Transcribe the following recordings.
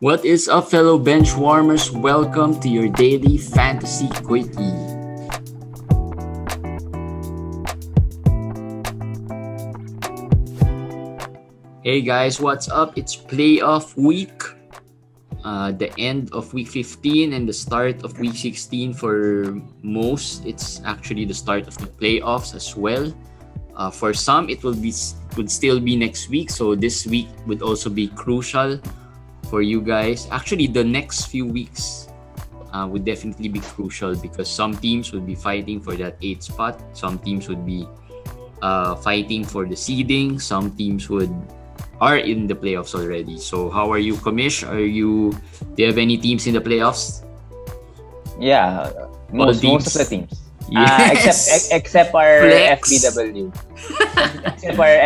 What is up, fellow bench warmers? Welcome to your Daily Fantasy Quickie. Hey guys, what's up? It's playoff week. The end of week 15 and the start of week 16 for most. It's actually the start of the playoffs as well. For some, it would still be next week. So this week would also be crucial for you guys. Actually, the next few weeks would definitely be crucial because some teams would be fighting for that 8th spot. Some teams would be fighting for the seeding. Some teams are in the playoffs already. So how are you, Commish? Do you have any teams in the playoffs? Yeah, most of the teams. Yes. Except our Flex. FBW. Except our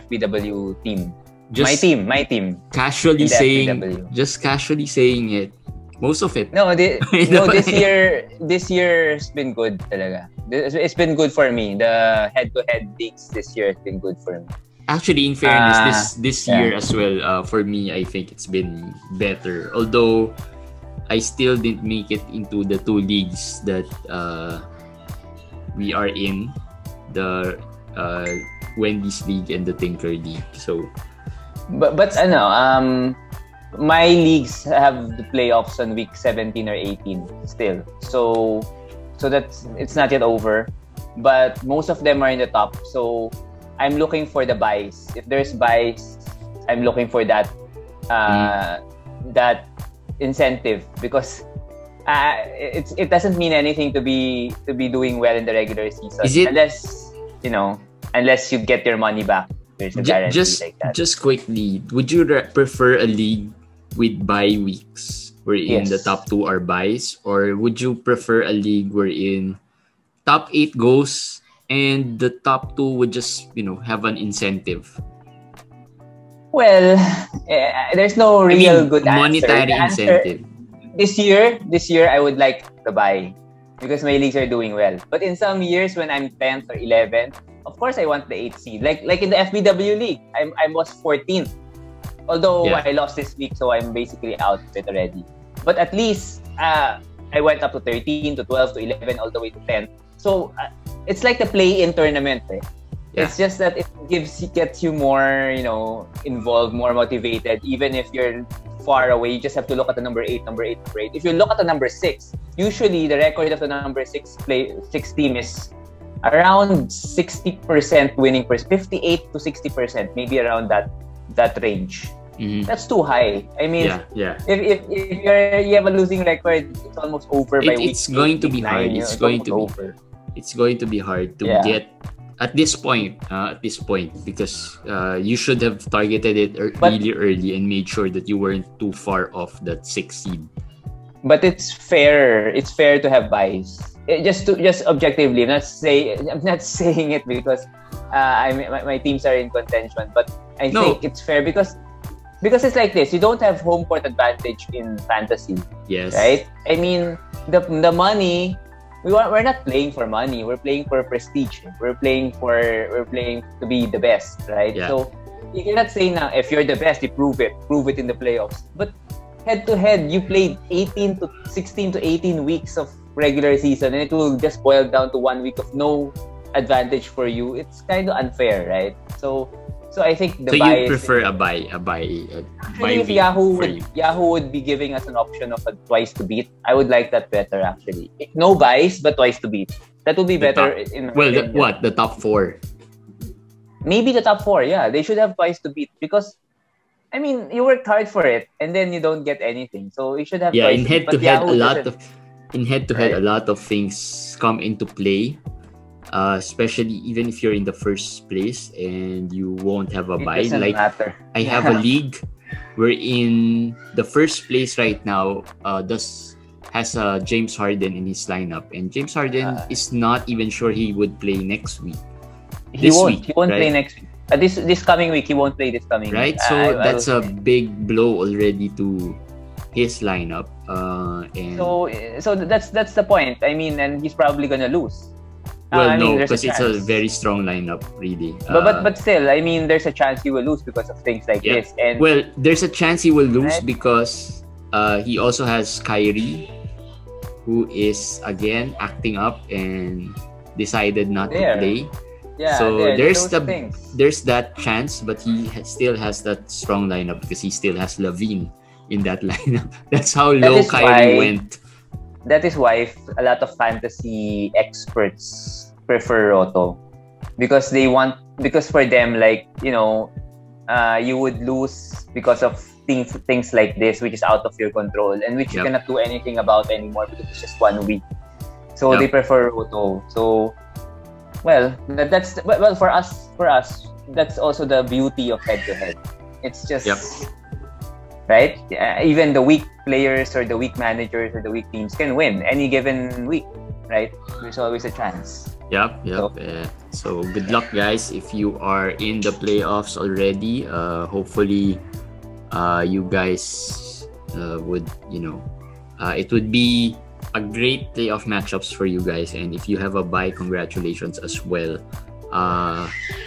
FBW team. My team. Casually saying, FBW. just casually saying it. Most of it. No, this year has been good talaga. It's been good for me. The head-to-head leagues this year has been good for me. Actually, in fairness, this year as well, for me, I think it's been better. Although, I still didn't make it into the two leagues that we are in. The Wendy's League and the Tinker League. So, But my leagues have the playoffs on week 17 or 18 still. So it's not yet over. But most of them are in the top. So I'm looking for the buys. If there's buys, I'm looking for that that incentive because it doesn't mean anything to be doing well in the regular season unless you get your money back. There's a guarantee like that. Just quickly, would you prefer a league with bye weeks wherein the top 2 are buys, or would you prefer a league wherein top 8 goes and the top 2 would just have an incentive? Well, there's no real good answer. Monetary incentive. This year I would like to buy because my leagues are doing well. But in some years when I'm 10th or 11th, of course I want the 8th seed. Like in the FBW league, I was 14th. Although I lost this week, so I'm basically out of it already. But at least I went up to 13, to 12, to 11, all the way to 10. So it's like the play-in tournament. Yeah. It's just that it gets you more, involved, more motivated. Even if you're far away, you just have to look at the number 8. If you look at the number 6, usually the record of the number 6 team is around 60% winning percent, 58 to 60%, maybe around that range. Mm-hmm. That's too high. I mean, if you have a losing record, it's almost over by week. It's going to be hard. It's going to be hard to get at this point because you should have targeted it really early and made sure that you weren't too far off that 6th seed. But it's fair. It's fair to have buys. Just objectively, I'm not saying it because my teams are in contention, but I think it's fair because it's like this. You don't have home court advantage in fantasy. Yes. Right? I mean, the money. We're not playing for money. We're playing for prestige. We're playing to be the best, right? Yeah. So you cannot say now if you're the best, you prove it in the playoffs. But head to head, you played 16 to 18 weeks of regular season, and it will just boil down to 1 week of no advantage for you. It's kind of unfair, right? So I think you prefer a buy if Yahoo would be giving us an option of a twice to beat. I would like that better actually. No buys, but twice to beat. That would be better. The top 4? Maybe the top 4. Yeah, they should have twice to beat because I mean you worked hard for it and then you don't get anything. So you should have twice in head to head a lot of things come into play. Especially even if you're in the first place and you won't have a buy. Like matter. I have a league wherein the first place right now has James Harden in his lineup, and James Harden is not even sure he would play next week. He won't play next week. This coming week he won't play this coming week. Right? So that's a big blow already to his lineup. And so that's the point. I mean, and he's probably gonna lose. Well, I mean, no, there's a because it's a chance. very strong lineup, really. But still, I mean, there's a chance you will lose because of things like Yeah. this. And Well, there's a chance he will lose right? because he also has Kyrie, who is again acting up and decided not to There, play. yeah, So those things. there's that chance, but he still has that strong lineup because he still has Levine in that lineup. That's how That low is Kyrie why went. that is why a lot of fantasy experts prefer Roto because because for them, like, you would lose because of things like this, which is out of your control and which you Yep. cannot do anything about anymore because it's just 1 week. So Yep. they prefer Roto. So that's for us that's also the beauty of head to head. It's just Yep. right. Even the weak players or the weak managers or the weak teams can win any given week. Right? There's always a chance. Yep. So good luck, guys. If you are in the playoffs already, hopefully, you guys would, it would be a great playoff matchups for you guys. And if you have a bye, congratulations as well.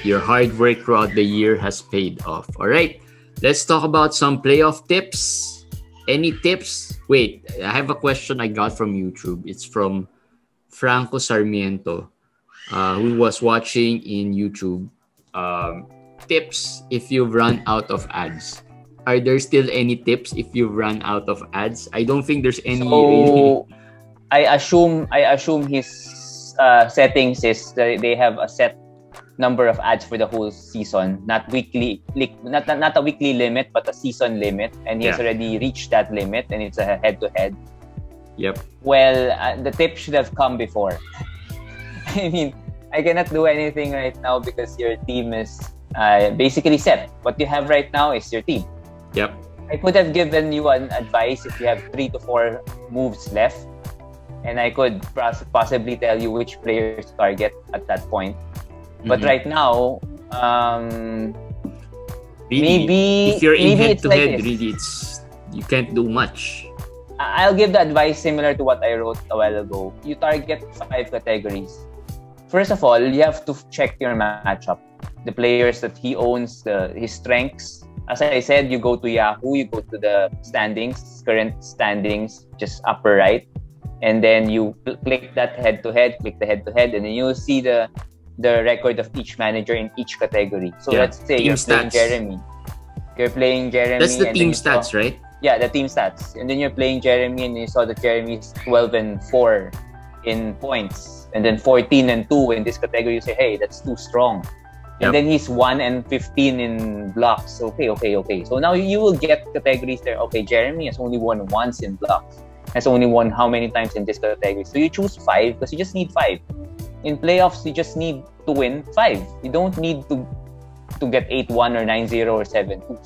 Your hard work throughout the year has paid off. All right, let's talk about some playoff tips. Any tips? Wait, I have a question I got from YouTube. It's from Franco Sarmiento, who was watching in YouTube. Tips if you've run out of ads. Are there still any tips if you've run out of ads? I don't think there's any. So I assume his settings is that they have a set number of ads for the whole season, not weekly, not a weekly limit, but a season limit, and he has Yeah. already reached that limit, and it's a head-to-head. Yep. Well, the tip should have come before. I mean, I cannot do anything right now because your team is basically set. What you have right now is your team. Yep. I could have given you an advice if you have 3 to 4 moves left, and I could possibly tell you which players to target at that point. But Mhm. right now, Really, maybe if you're in maybe head it's to like head, this. really, you can't do much. I'll give the advice similar to what I wrote a while ago. You target 5 categories. First of all, you have to check your matchup. The players that he owns, his strengths. As I said, you go to Yahoo, you go to the standings, current standings, just upper right. And then you click that head-to-head, click the head-to-head, and then you'll see the record of each manager in each category. So Yeah. let's say Team you're playing stats. Jeremy. You're playing Jeremy. That's the and team then you saw- stats, right? Yeah, the team stats. And then you're playing Jeremy and you saw that Jeremy is 12-4 in points. And then 14-2 in this category. You say, hey, that's too strong. And Yep. then he's 1-15 in blocks. Okay. So now you will get categories there. Okay, Jeremy has only won once in blocks. Has only won how many times in this category? So you choose 5 because you just need 5. In playoffs, you just need to win 5. You don't need to get 8-1 or 9-0 or 7-2.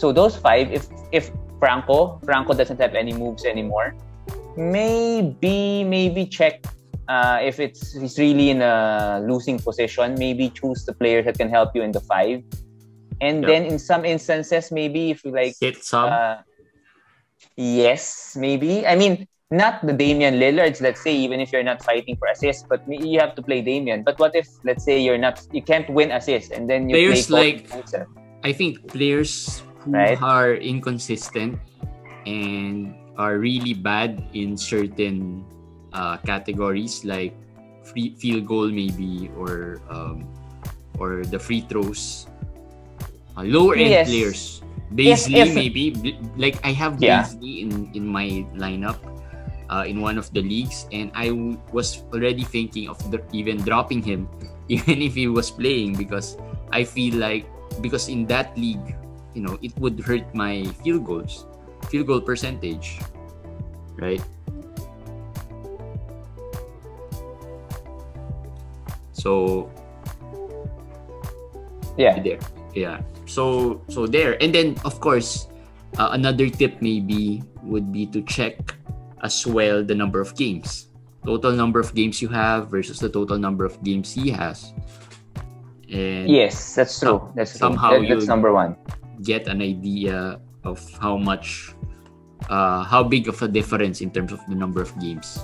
So those 5, if Franco doesn't have any moves anymore, maybe check if he's really in a losing position. Maybe choose the player that can help you in the 5. And Yep. then in some instances, maybe if you like Hit some. yes, maybe. I mean, not the Damian Lillards, let's say, even if you're not fighting for assists, but you have to play Damian. But what if, let's say, you can't win assists, and then you Players play like- Joseph, I think players who Right. are inconsistent and are really bad in certain categories, like field goal maybe, or the free throws. Lower end Yes. players. Baisley If- maybe. Like I have Yeah. Baisley in my lineup in one of the leagues, and I was already thinking of even dropping him even if he was playing, because I feel like, because in that league, it would hurt my field goal percentage, right? So yeah, there, yeah. So there, and then of course, another tip maybe would be to check as well the number of games, total number of games you have versus the total number of games he has, and yes, that's true. That's true. somehow That's number 1. get an idea of how big of a difference in terms of the number of games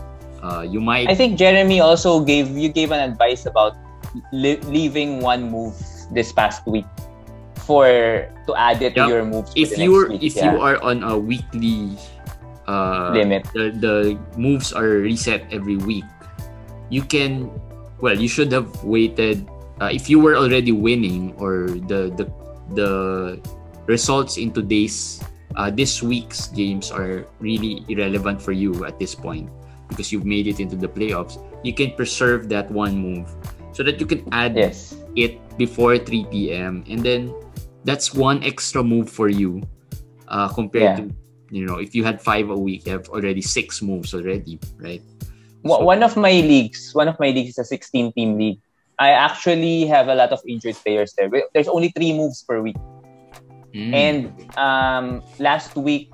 You might. I think Jeremy also gave an advice about leaving one move this past week to add it to your moves. If you are on a weekly limit, the moves are reset every week. You can. Well, you should have waited. If you were already winning, or the results in this week's games are really irrelevant for you at this point because you've made it into the playoffs, you can preserve that one move so that you can add it before 3 p.m. and then that's one extra move for you compared to, if you had 5 a week, you have already 6 moves already, right? So, one of my leagues is a 16-team league. I actually have a lot of injured players there. There's only 3 moves per week. And last week,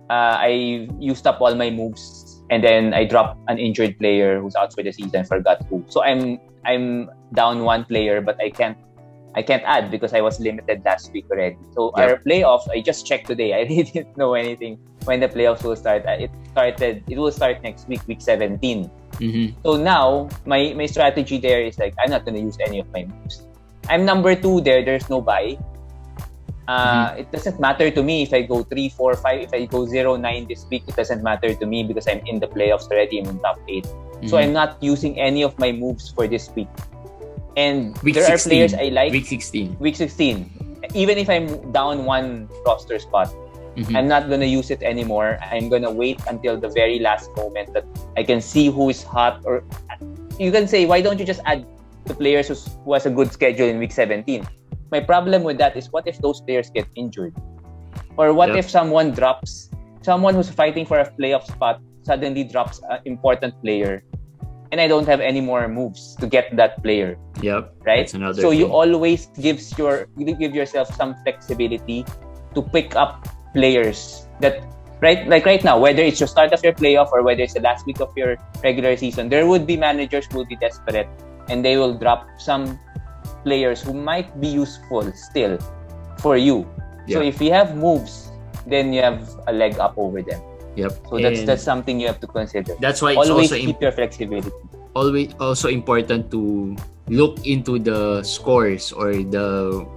I used up all my moves, and then I dropped an injured player who's out for the season. Forgot who. So I'm down 1 player, but I can't add because I was limited last week already. So our playoffs, I just checked today. I really didn't know anything when the playoffs will start. It will start next week, week 17. Mm-hmm. So now my strategy there is like I'm not gonna use any of my moves. I'm number 2 there. There's no bye. It doesn't matter to me if I go 3, 4, 5. If I go 0, 9 this week, it doesn't matter to me because I'm in the playoffs already. I'm in top 8. Mm-hmm. So I'm not using any of my moves for this week. And week there 16. are players I like. Week 16. Even if I'm down 1 roster spot, I'm not gonna use it anymore. I'm gonna wait until the very last moment that I can see who is hot. Or you can say, why don't you just add the players who has a good schedule in week 17? My problem with that is, what if those players get injured? Or what if someone who's fighting for a playoff spot suddenly drops an important player, and I don't have any more moves to get that player? Yep. Right? So thing. You always give yourself some flexibility to pick up players that, right now, whether it's your start of your playoff or whether it's the last week of your regular season, there would be managers who will be desperate and they will drop some players who might be useful still for you. So if you have moves, then you have a leg up over them. Yep. So that's something you have to consider. That's why it's always keep your flexibility. Always also important to look into the scores or the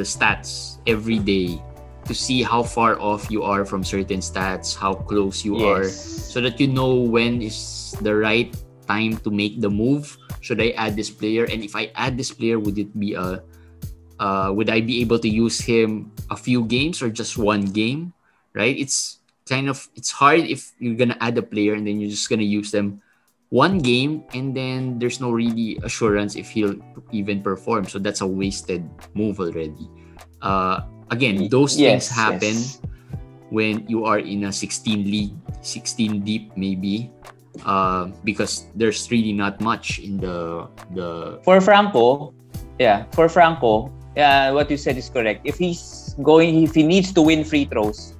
stats every day to see how far off you are from certain stats, how close you are, so that you know when is the right time to make the move. Should I add this player? And if I add this player, would it be would I be able to use him a few games or just 1 game? Right? It's hard if you're gonna add a player and then you're just gonna use them 1 game and then there's no really assurance if he'll even perform. So that's a wasted move already. Again, those things happen when you are in a 16 league, 16 deep maybe. Because there's really not much in the For Franco, what you said is correct. If he needs to win free throws,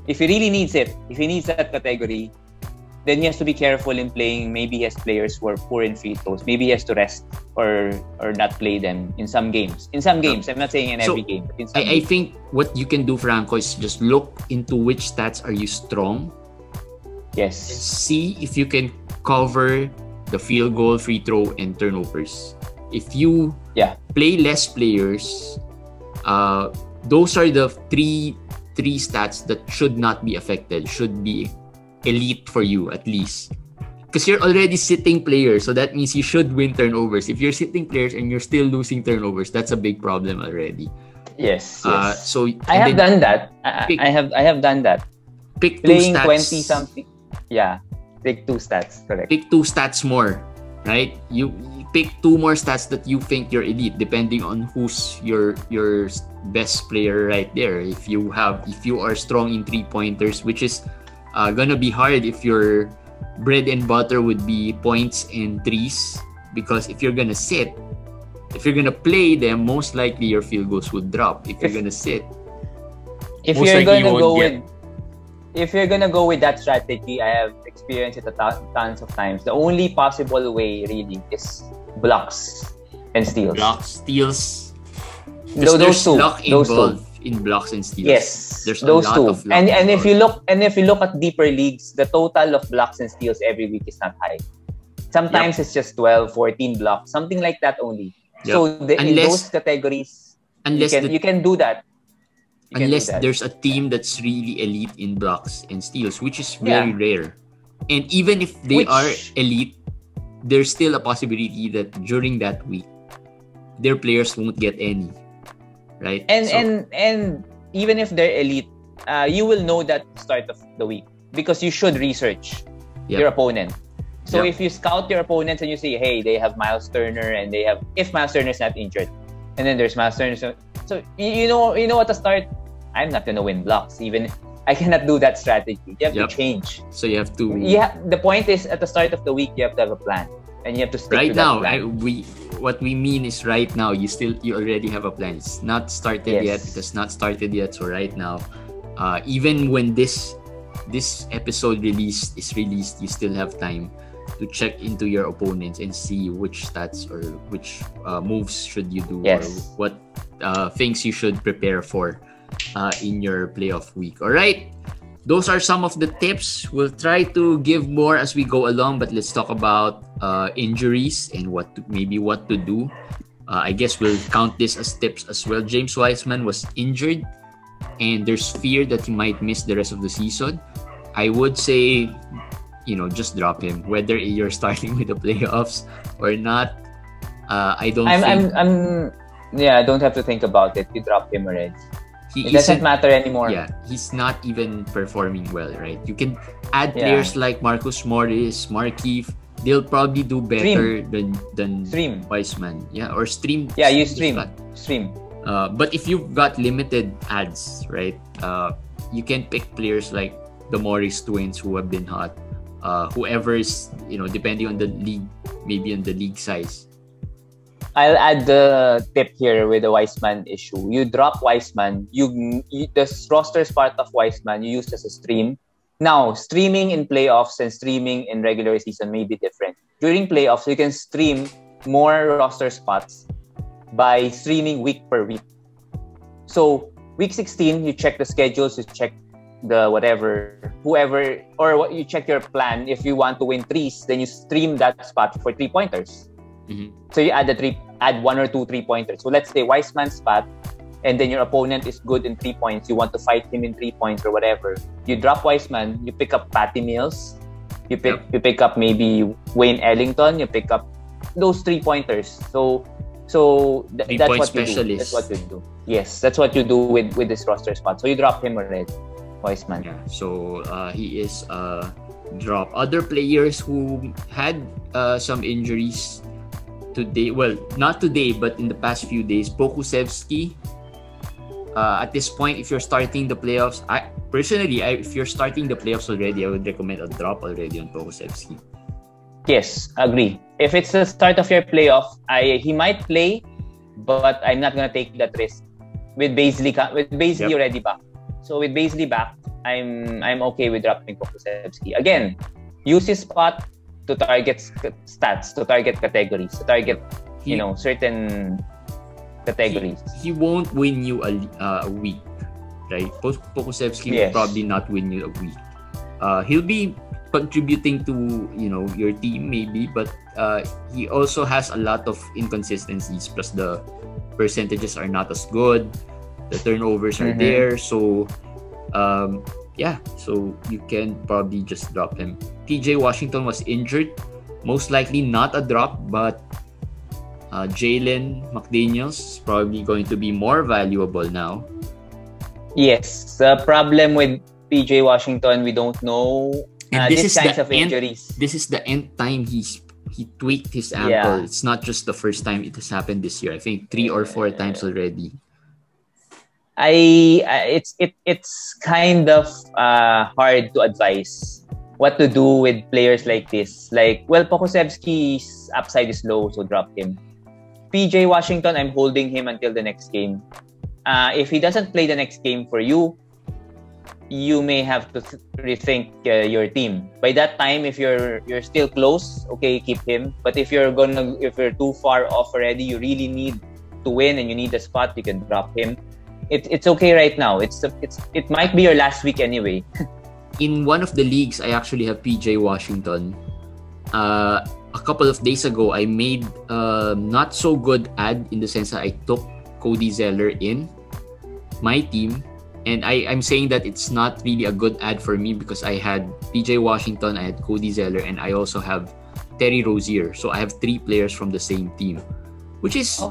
if he really needs it, if he needs that category, then he has to be careful in playing. Maybe he has players who are poor in free throws. Maybe he has to rest or not play them in some games. I'm not saying in every game. But in some I think what you can do, Franco, is just look into which stats are you strong. Yes. See if you can cover the field goal, free throw, and turnovers. If you play less players, those are the three stats that should not be affected. Should be elite for you at least. Because you're already sitting players, so that means you should win turnovers. If you're sitting players and you're still losing turnovers, that's a big problem already. Yes. So I have done that. I have done that. Pick playing 2 stats. 20 something. Yeah, pick 2 stats. Correct. Pick 2 stats more, right? You pick 2 more stats that you think you're elite, depending on who's your best player right there. If you are strong in 3-pointers, which is gonna be hard if your bread and butter would be points and threes, because if you're gonna play them, most likely your field goals would drop. If you're gonna sit, if you're gonna go with that strategy, I have experienced it tons of times. The only possible way really is blocks and steals. Blocks, steals. Those two. Luck involved. in blocks and steals. Yes, There's those a lot two. of And luck if you involved. look at deeper leagues, the total of blocks and steals every week is not high. Sometimes it's just 12, 14 blocks, something like that only. Yep. So in those categories, you can do that. Unless there's a team that's really elite in blocks and steals, which is very rare. And even if they are elite, there's still a possibility that during that week, their players won't get any, right? And even if they're elite, you will know that at the start of the week because you should research your opponent. So if you scout your opponents and you say, hey, they have Miles Turner and they have, if Miles Turner is not injured, and then there's Miles Turner, so you know at the start, I'm not gonna win blocks. Even if I cannot do that strategy. You have to change. So you have to. Yeah, the point is at the start of the week you have to have a plan, and you have to stick to that plan. What we mean is right now you already have a plan. It's not started yet. It has not started yet. So right now, even when this episode is released, you still have time to check into your opponents and see which stats or which moves should you do or what things you should prepare for in your playoff week. All right, those are some of the tips. We'll try to give more as we go along, but let's talk about injuries and what to do. I guess we'll count this as tips as well. James Wiseman was injured and there's fear that he might miss the rest of the season. I would say, just drop him, whether you're starting with the playoffs or not. I don't have to think about it. You drop him already. It doesn't matter anymore. Yeah, he's not even performing well, right? You can add players like Marcus Morris, Markieff. They'll probably do better than Stream. Wiseman. Yeah, or Stream. Yeah, you Stream. But if you've got limited ads, right? You can pick players like the Morris twins who have been hot. Whoever is, depending on the league, maybe on the league size. I'll add the tip here with the Wiseman issue. You drop Wiseman, the roster spot of Wiseman you use as a stream. Now, streaming in playoffs and streaming in regular season may be different. During playoffs, you can stream more roster spots by streaming week per week. So, week 16, you check the schedules, you check the you check your plan. If you want to win threes, then you stream that spot for 3-pointers. Mm-hmm. So you add 1 or 2 3-pointers. So let's say Wiseman's spot, and then your opponent is good in 3 points. You want to fight him in 3 points or whatever. You drop Wiseman. You pick up Patty Mills. You pick up maybe Wayne Ellington. You pick up those 3-pointers. So that's what you do. That's what you do. Yes, that's what you do with this roster spot. So you drop him already, Wiseman. Yeah. So he is drop. Other players who had some injuries today, well, not today, but in the past few days, Pokusevski. At this point, if you're starting the playoffs, if you're starting the playoffs already, I would recommend a drop already on Pokusevski. Yes, agree. If it's the start of your playoff, he might play, but I'm not gonna take that risk. With Baisley already back, so with Baisley back, I'm okay with dropping Pokusevski. Again, use his spot to target stats, to target categories, to target certain categories. He won't win you a week, right? Pokusevski will probably not win you a week. He'll be contributing to your team maybe, but he also has a lot of inconsistencies. Plus the percentages are not as good. The turnovers are there, so so you can probably just drop him. TJ Washington was injured, most likely not a drop, but Jalen McDaniels is probably going to be more valuable now. Yes, the problem with PJ Washington, we don't know these kinds of injuries. This is the nth time he tweaked his ankle. Yeah. It's not just the first time it has happened this year. I think 3 or 4 times already. It's kind of hard to advise what to do with players like this. Pokusevski's upside is low, so drop him. PJ Washington, I'm holding him until the next game. If he doesn't play the next game for you, you may have to rethink your team. By that time, if you're still close, okay, keep him. But if you're too far off already, you really need to win and you need a spot, you can drop him. It's okay right now. It might be your last week anyway. In one of the leagues, I actually have PJ Washington. A couple of days ago, I made not so good ad in the sense that I took Cody Zeller in my team. And I'm saying that it's not really a good ad for me because I had PJ Washington, I had Cody Zeller, and I also have Terry Rozier. So I have 3 players from the same team, which is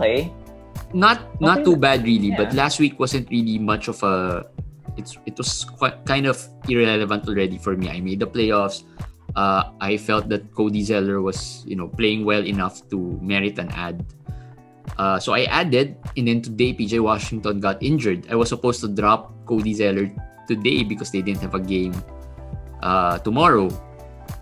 not too bad really. But last week wasn't really much of a. It was quite kind of irrelevant already for me. I made the playoffs. I felt that Cody Zeller was playing well enough to merit an ad. So I added, and then today PJ Washington got injured. I was supposed to drop Cody Zeller today because they didn't have a game tomorrow.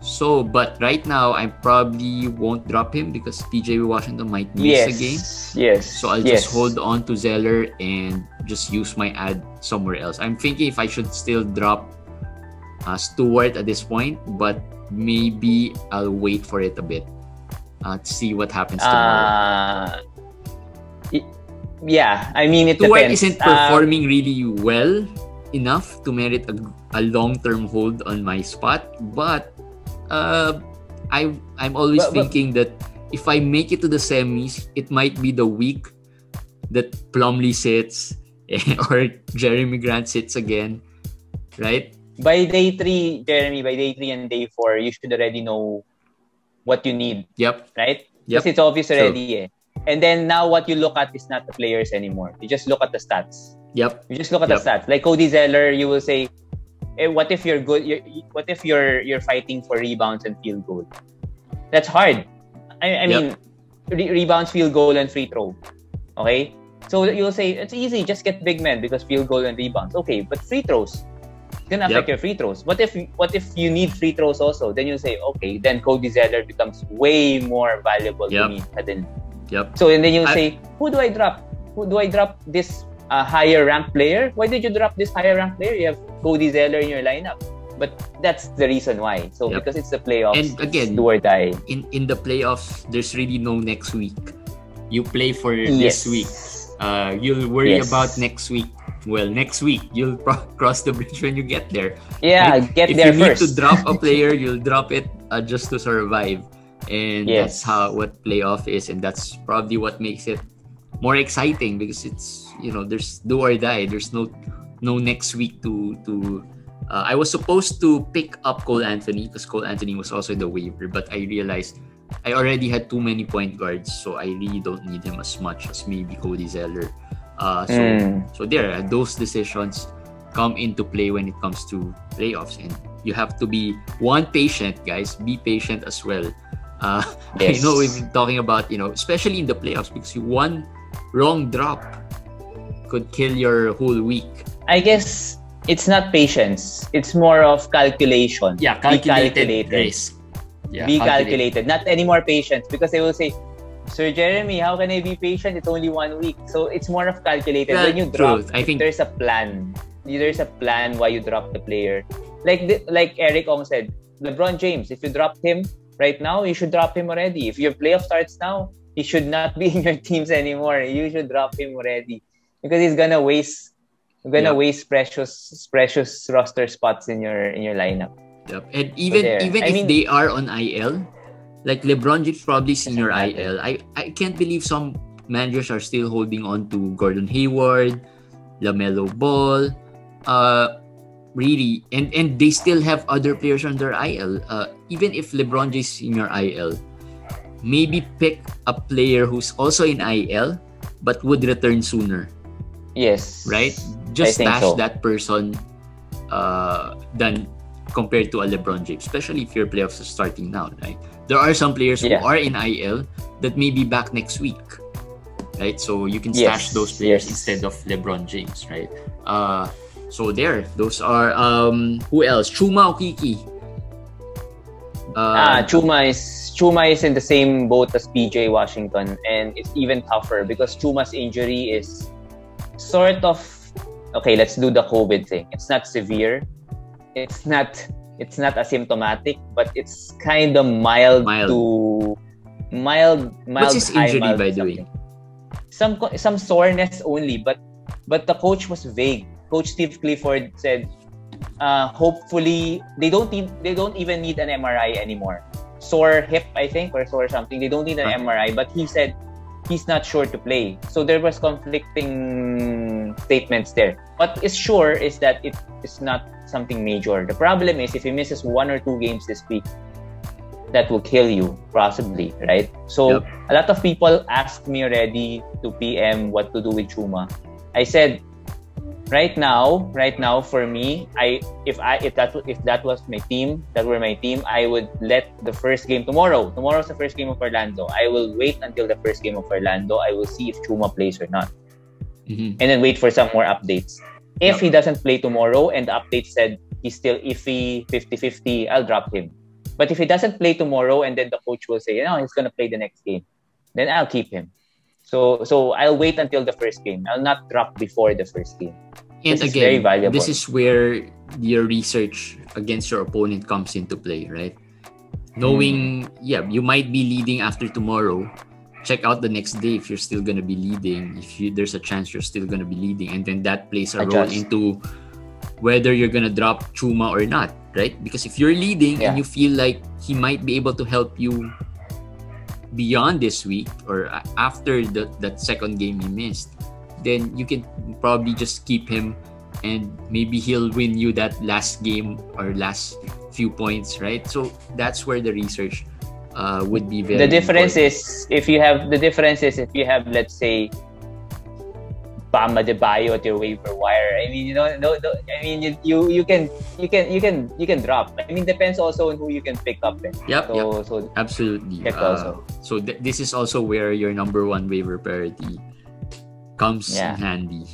So, but right now I probably won't drop him because PJ Washington might miss a game. Yes. So I'll just hold on to Zeller and just use my ad somewhere else. I'm thinking if I should still drop Stewart at this point, but maybe I'll wait for it a bit to see what happens tomorrow. Yeah, I mean, it Stewart depends. Isn't performing really well enough to merit a long-term hold on my spot, but I'm always thinking that if I make it to the semis, it might be the week that Plumlee sits or Jeremy Grant sits again, right? By day 3, Jeremy, by day 3 and day 4, you should already know what you need. Yep. Right? Yep. Because it's obvious already. And then now what you look at is not the players anymore. You just look at the stats. Yep. You just look at the stats. Like Cody Zeller, you will say, what if you're good? What if you're fighting for rebounds and field goal? That's hard. I mean, rebounds, field goal, and free throw. Okay? So you'll say, it's easy, just get big men because field goal and rebounds. Okay, but free throws. It's gonna affect your free throws. What if you need free throws also? Then you say, okay, then Cody Zeller becomes way more valuable to me suddenly. Yep. So and then you say, who do I drop? Who do I drop? This higher ranked player? Why did you drop this higher ranked player? You have Cody Zeller in your lineup. But that's the reason why. So because it's the playoffs, and again, do or die. In the playoffs, there's really no next week. You play for this week. You'll worry about next week. Well, next week you'll cross the bridge when you get there. Yeah, right? get there first. If you need to drop a player, you'll drop it just to survive. And that's what playoff is, and that's probably what makes it more exciting because it's there's do or die. There's no next week to. I was supposed to pick up Cole Anthony because Cole Anthony was also in the waiver, but I realized I already had too many point guards, so I really don't need him as much as maybe Cody Zeller. So there, those decisions come into play when it comes to playoffs, and you have to be patient, guys. Be patient as well. I know we've been talking about especially in the playoffs because one wrong drop could kill your whole week. I guess it's not patience. It's more of calculation. Yeah, calculated risk. Yeah, be calculated. Not anymore patience because they will say, Sir Jeremy, how can I be patient? It's only 1 week. So it's more of calculated. When you drop, I think there's a plan. There's a plan why you drop the player. Like Eric Ong said, LeBron James, if you dropped him right now, you should drop him already. If your playoff starts now, he should not be in your teams anymore. You should drop him already because he's gonna waste precious roster spots in your lineup. Yep. And even if they are on IL, like LeBron James probably senior IL. I can't believe some managers are still holding on to Gordon Hayward, LaMelo Ball, really, and they still have other players on their IL. Even if LeBron James senior IL, maybe pick a player who's also in IL but would return sooner. Yes. Right? Just stash that person than compared to a LeBron James, especially if your playoffs are starting now, right? There are some players who are in IL that may be back next week, right? So you can stash those players instead of LeBron James, right? So there, those are who else? Chuma Okiki. Chuma is in the same boat as PJ Washington, and it's even tougher because Chuma's injury is sort of okay. Let's do the COVID thing. It's not severe. It's not asymptomatic, but it's kind of mild. What's his injury, by the way? Some soreness only, but but the coach was vague. Coach Steve Clifford said, hopefully they don't even need an MRI anymore. Sore hip, I think, or sore something. They don't need an MRI, but he said he's not sure to play. So there was conflicting statements there. What is sure is that it is not something major. The problem is if he misses 1 or 2 games this week, that will kill you, possibly, right? So a lot of people asked me already to PM what to do with Chuma. I said, right now, for me, if that was my team, I would let the first game tomorrow. Tomorrow's the first game of Orlando. I will wait until the first game of Orlando. I will see if Chuma plays or not, and then wait for some more updates. If he doesn't play tomorrow and the update said he's still iffy, 50-50, I'll drop him. But if he doesn't play tomorrow and then the coach will say, he's gonna play the next game, then I'll keep him. So I'll wait until the first game. I'll not drop before the first game. And this again, is very valuable. This is where your research against your opponent comes into play, right? Knowing, you might be leading after tomorrow. Check out the next day if you're still going to be leading. There's a chance you're still going to be leading. And then that plays a role into whether you're going to drop Chuma or not, right? Because if you're leading and you feel like he might be able to help you beyond this week or after that second game you missed, then you can probably just keep him and maybe he'll win you that last game or last few points, right? So that's where the research would be very important. The difference is if you have, let's say, Bama de Bayo at your waiver wire. I mean, you can drop. I mean, depends also on who you can pick up. So absolutely. So this is also where your number one waiver priority comes in handy.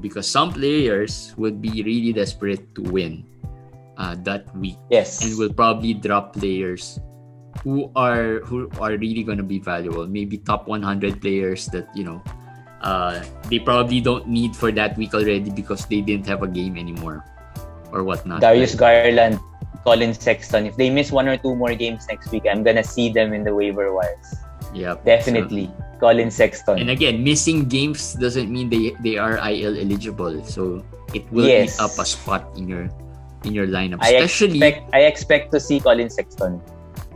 Because some players would be really desperate to win that week. Yes. And will probably drop players who are really going to be valuable. Maybe top 100 players that, they probably don't need for that week already because they didn't have a game anymore or whatnot. Darius Garland, Colin Sexton. If they miss 1 or 2 more games next week, I'm gonna see them in the waiver wires. Yep. Definitely. So, Colin Sexton. And again, missing games doesn't mean they are IL eligible. So it will eat up a spot in your lineup. I expect to see Colin Sexton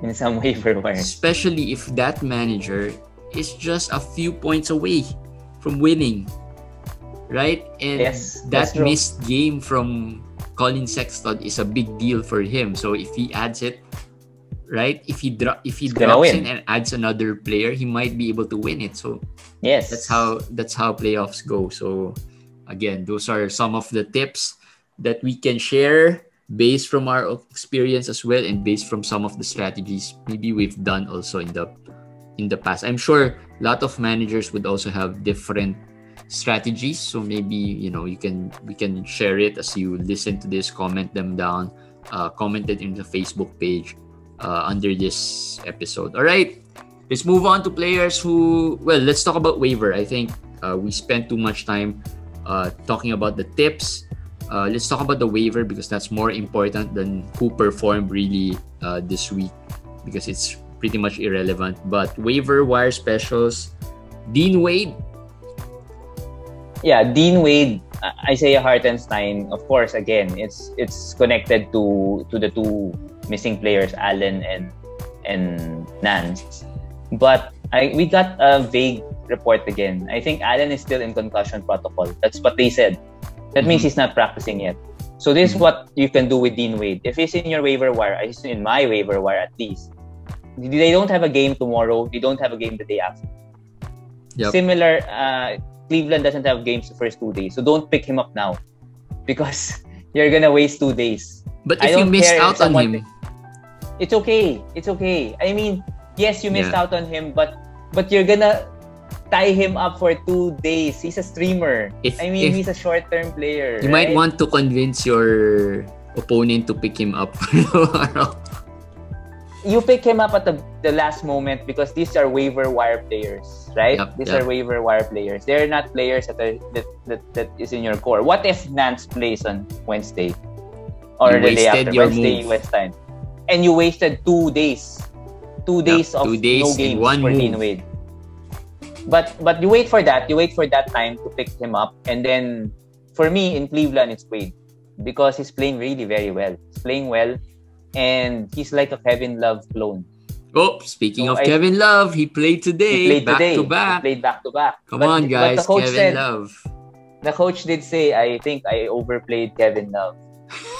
in some waiver wires. Especially if that manager is just a few points away from winning, right? And that missed game from Colin Sexton is a big deal for him. So if he adds it, right? If he drops in and adds another player, he might be able to win it. So that's how playoffs go. So again, those are some of the tips that we can share based from our experience as well and based from some of the strategies maybe we've done also in the past. I'm sure a lot of managers would also have different strategies. So maybe, we can share it as you listen to this, comment them down, comment it in the Facebook page under this episode. All right, let's move on to players let's talk about waiver. I think we spent too much time talking about the tips. Let's talk about the waiver because that's more important than who performed really this week because it's pretty much irrelevant. But waiver wire specials, Dean Wade. Yeah, Dean Wade, Isaiah Hartenstein. Of course, again, it's connected to the two missing players, Allen and Nance. But we got a vague report again. I think Allen is still in concussion protocol. That's what they said. That means he's not practicing yet. So this is what you can do with Dean Wade. If he's in your waiver wire, he's in my waiver wire at least. They don't have a game tomorrow. They don't have a game the day after. Yep. Similar, Cleveland doesn't have games the first 2 days. So don't pick him up now because you're going to waste 2 days. But if you missed out on him... It's okay. I mean, yes, you missed out on him, but you're going to tie him up for 2 days. He's a streamer. He's a short-term player. You might want to convince your opponent to pick him up. You pick him up at the last moment because these are waiver wire players, right? These are waiver wire players. They're not players that is in your core. What if Nance plays on Wednesday or the day after? Wednesday, West time. And you wasted 2 days. 2 days of no games for Dean Wade. But you wait for that. You wait for that time to pick him up. And then, for me, in Cleveland, it's Wade. Because he's playing really very well. He's playing well. And he's like a Kevin Love clone. Oh, speaking of Kevin Love, he played today. Back to back. He played back to back. Come on, guys. Kevin Love. The coach did say, I think I overplayed Kevin Love.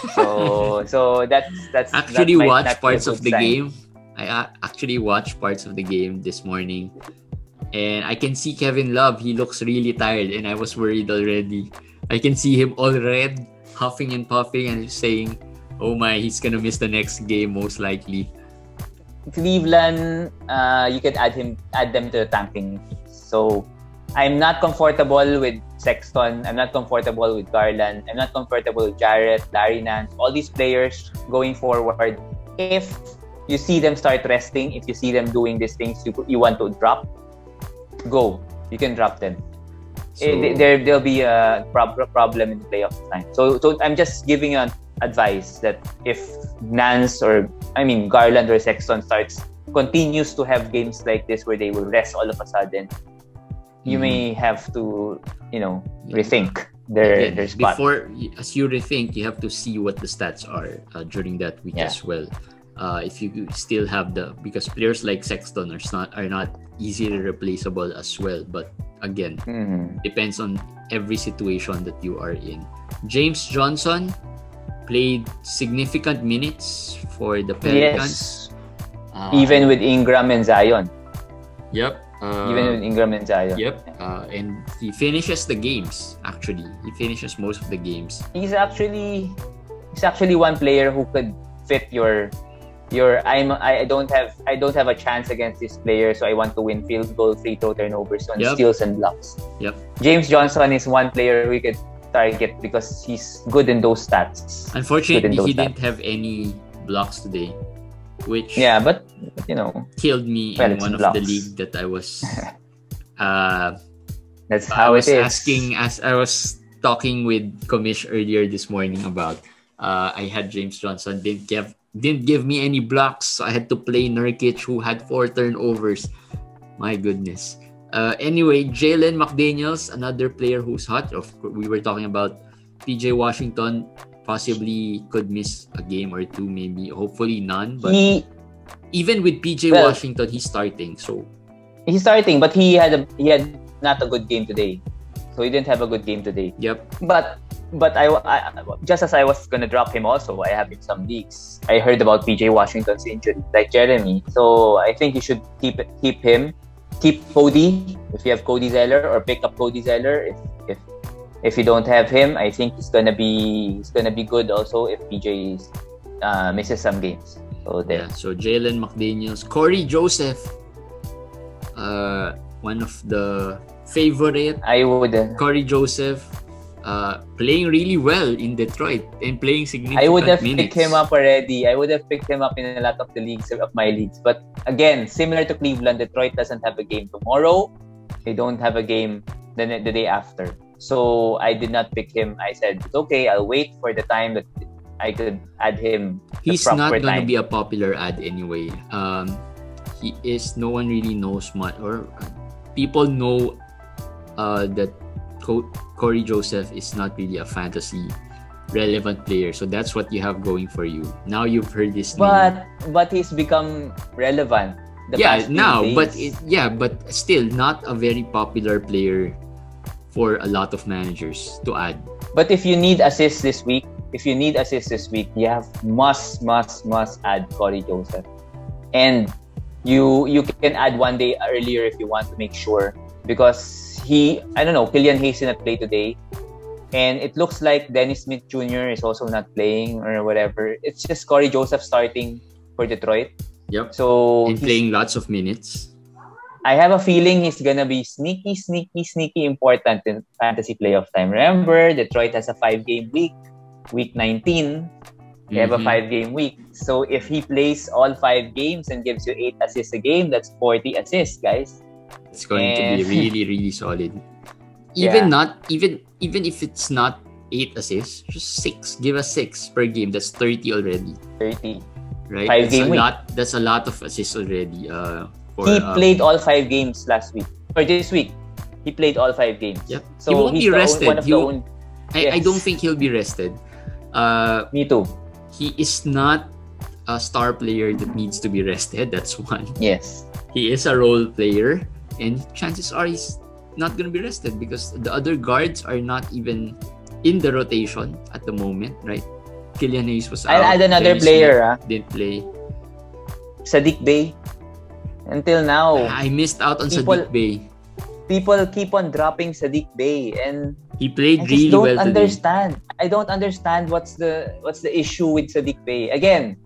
So that's actually watched parts of the game. I actually watched parts of the game this morning, and I can see Kevin Love. He looks really tired, and I was worried already. I can see him all red, huffing and puffing, and saying, "Oh my, he's gonna miss the next game most likely." Cleveland, you can add them to the tanking. So I'm not comfortable with Sexton. I'm not comfortable with Garland. I'm not comfortable with Jarrett, Larry Nance, all these players going forward. If you see them start resting, if you see them doing these things you want to drop, go. You can drop them. There'll be a problem in the playoff time. So I'm just giving an advice that if Nance Garland or Sexton continues to have games like this where they will rest all of a sudden, you may have to, rethink their spot. Before, as you rethink, you have to see what the stats are during that week as well. If you still have because players like Sexton are not easily replaceable as well. But again, depends on every situation that you are in. James Johnson played significant minutes for the Pelicans. Yes. Even with Ingram and Zion. Yep. Even with Ingram and Zion. Yep. And he finishes the games. Actually, he finishes most of the games. He's actually one player who could fit your. I don't have a chance against this player, so I want to win field goal, free throw, turnovers, on steals and blocks. Yep. James Johnson is one player we could target because he's good in those stats. Unfortunately, he didn't have any blocks today, which but killed me in one of the league that I was. That's how it is. As I was talking with Commish earlier this morning about, I had James Johnson didn't give me any blocks, so I had to play Nurkic, who had 4 turnovers. My goodness. Anyway, Jalen McDaniels, another player who's hot. We were talking about PJ Washington, possibly could miss a game or two, maybe. Hopefully none. But even with PJ Washington, he's starting. So he's starting, but he had not a good game today. So he didn't have a good game today. Yep. But I just as I was gonna drop him also, I have in some leagues. I heard about PJ Washington's injury, like Jeremy. So I think you should keep him. Keep Cody if you have Cody Zeller, or pick up Cody Zeller if you don't have him. I think he's gonna be good also if PJ misses some games. So there. Yeah, so Jalen McDaniels, Corey Joseph, one of the favorite. I would Corey Joseph. Playing really well in Detroit and playing significant minutes. I would have picked him up already. I would have picked him up in a lot of the leagues of my leagues. But again, similar to Cleveland, Detroit doesn't have a game tomorrow. They don't have a game the day after. So I did not pick him. I said, it's okay, I'll wait for the time that I could add him. He's not going to be a popular ad anyway. He is, no one really knows much, or people know that Corey Joseph is not really a fantasy relevant player, so that's what you have going for you. Now you've heard this name. But he's become relevant. But still not a very popular player for a lot of managers to add. But if you need assists this week, you have must add Corey Joseph, and you can add one day earlier if you want to make sure, because Killian Hayes did not play today, and it looks like Dennis Smith Jr. is also not playing or whatever. It's just Corey Joseph starting for Detroit. Yep. So and playing lots of minutes. I have a feeling he's gonna be sneaky important in fantasy playoff time. Remember, Detroit has a 5-game week, week 19. They have a 5-game week. So if he plays all 5 games and gives you 8 assists a game, that's 40 assists, guys. It's going to be really, really solid. Even if it's not 8 assists, just 6. Give us 6 per game. That's 30 already. 30. Right? 5-game week. That's a lot of assists already. He played all 5 games last week. this week, he played all 5 games. Yep. So he won't be rested. Yes. I don't think he'll be rested. Me too. He is not a star player that needs to be rested. That's one. Yes. He is a role player, and chances are he's not going to be rested because the other guards are not even in the rotation at the moment, right? Killian Hayes was out. I'll add another Dennis player. Smith didn't play. Sadiq Bey. Until now, I missed out on Sadiq Bey. People keep on dropping Sadiq Bey, and he played I just really don't well understand. today. I don't understand what's the issue with Sadiq Bey. Again,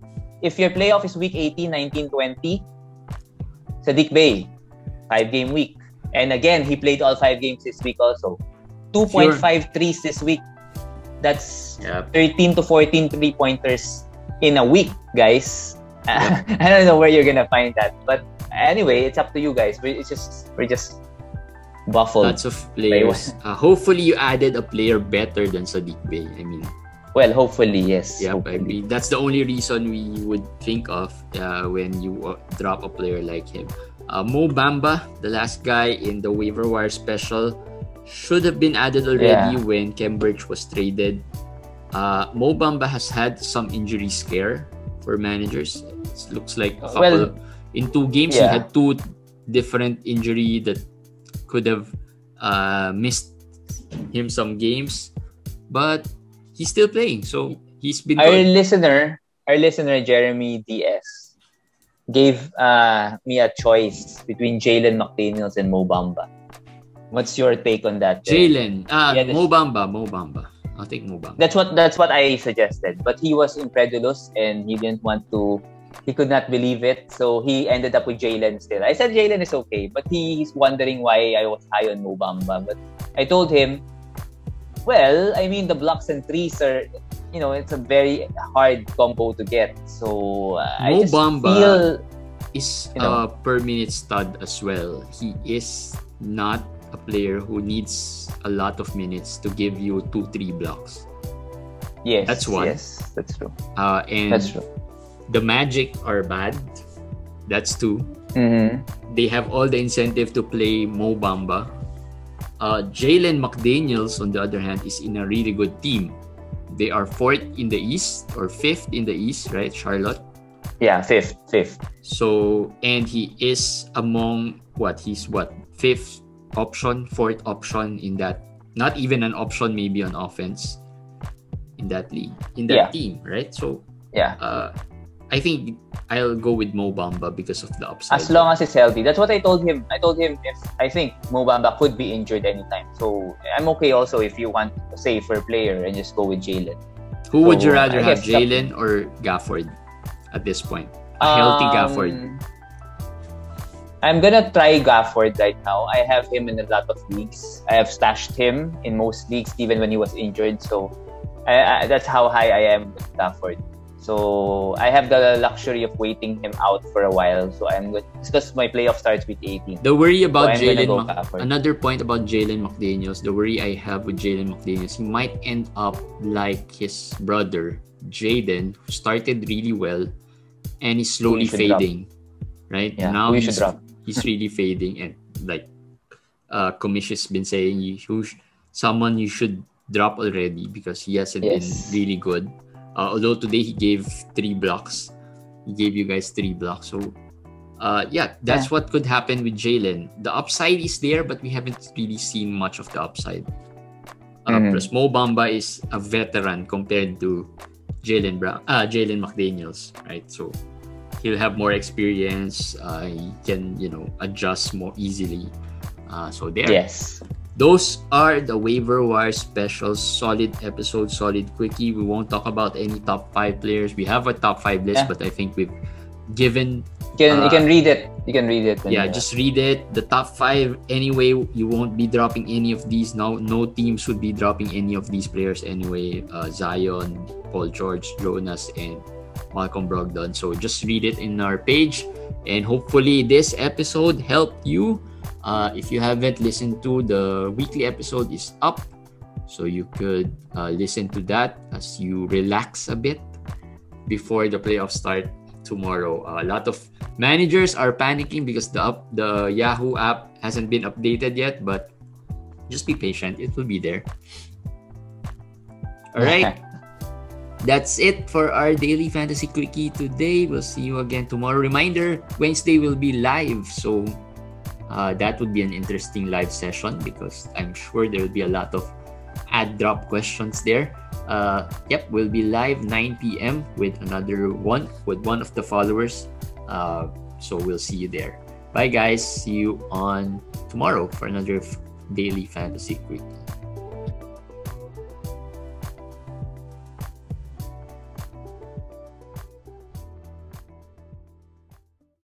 if your playoff is week 18, 19, 20, Sadiq Bey, 5-game week. And again, he played all 5 games this week also. 2.5 threes this week. That's 13 to 14 3-pointers in a week, guys. I don't know where you're gonna find that, but anyway, it's up to you guys. We're just buffled. Lots of players. Hopefully, you added a player better than Sadiq Bey. I mean, well, hopefully, yes. Yeah, hopefully. I mean, that's the only reason we would think of when you drop a player like him. Mo Bamba, the last guy in the waiver wire special, should have been added already when Cambridge was traded. Mo Bamba has had some injury scare for managers. It looks like a couple in 2 games he had 2 different injury that could have missed him some games, but he's still playing, so he's been our good. listener Jeremy DS gave me a choice between Jalen McDaniels and Mo Bamba. What's your take on that? Jalen, Mo Bamba. I'll take Mo Bamba. That's what I suggested, but he was incredulous and he didn't want to. He could not believe it, so he ended up with Jalen still. I said Jalen is okay, but he's wondering why I was high on Mo Bamba. But I told him, well, I mean, the blocks and threes are, it's a very hard combo to get. So Mo Bamba is a per minute stud as well. He is not a player who needs a lot of minutes to give you 2-3 blocks. Yes, that's one. Yes, that's true. And that's true. The Magic are bad. That's 2. Mm-hmm. They have all the incentive to play Mo Bamba. Jalen McDaniels, on the other hand, is in a really good team. They are 4th in the East or 5th in the East, right, Charlotte? Yeah, 5th. So, and he is among he's 5th option, 4th option in that, not even an option maybe on offense in that league, in that team, right? So, I think I'll go with Mo Bamba because of the upside. As long as he's healthy. That's what I told him. I told him if I think Mo Bamba could be injured anytime. So I'm okay also if you want a safer player and just go with Jalen. Who would you rather have, Jalen or Gafford at this point? A healthy Gafford. I'm gonna try Gafford right now. I have him in a lot of leagues. I have stashed him in most leagues even when he was injured. So that's how high I am with Gafford. So I have the luxury of waiting him out for a while. So I'm good because my playoff starts with 18. The worry about another point about Jalen McDaniels, the worry I have with Jalen McDaniels, he might end up like his brother Jaden, who started really well and is slowly fading. Right? Yeah, now he's really fading, and like Commish has been saying, someone you should drop already because he hasn't been really good. Although today he gave 3 blocks. He gave you guys 3 blocks. So, that's what could happen with Jalen. The upside is there, but we haven't really seen much of the upside. Plus, Mo Bamba is a veteran compared to Jalen McDaniels, right? So, he'll have more experience. He can, adjust more easily. So, there. Yes. Those are the waiver wire specials. Solid episode, solid quickie. We won't talk about any top 5 players. We have a top 5 list, but I think we've given. You can read it. You can read it. Just read it. The top 5 anyway. You won't be dropping any of these. No team should be dropping any of these players anyway. Zion, Paul George, Jonas, and Malcolm Brogdon. So just read it in our page, and hopefully this episode helped you. If you haven't listened to, the weekly episode is up, so you could listen to that as you relax a bit before the playoffs start tomorrow. A lot of managers are panicking because the Yahoo app hasn't been updated yet, but just be patient. It will be there. All right. That's it for our Daily Fantasy Quickie today. We'll see you again tomorrow. Reminder, Wednesday will be live. So that would be an interesting live session because I'm sure there will be a lot of ad drop questions there. Yep, we'll be live 9 p.m. with one of the followers. So we'll see you there. Bye guys. See you on tomorrow for another Daily Fantasy Quickie.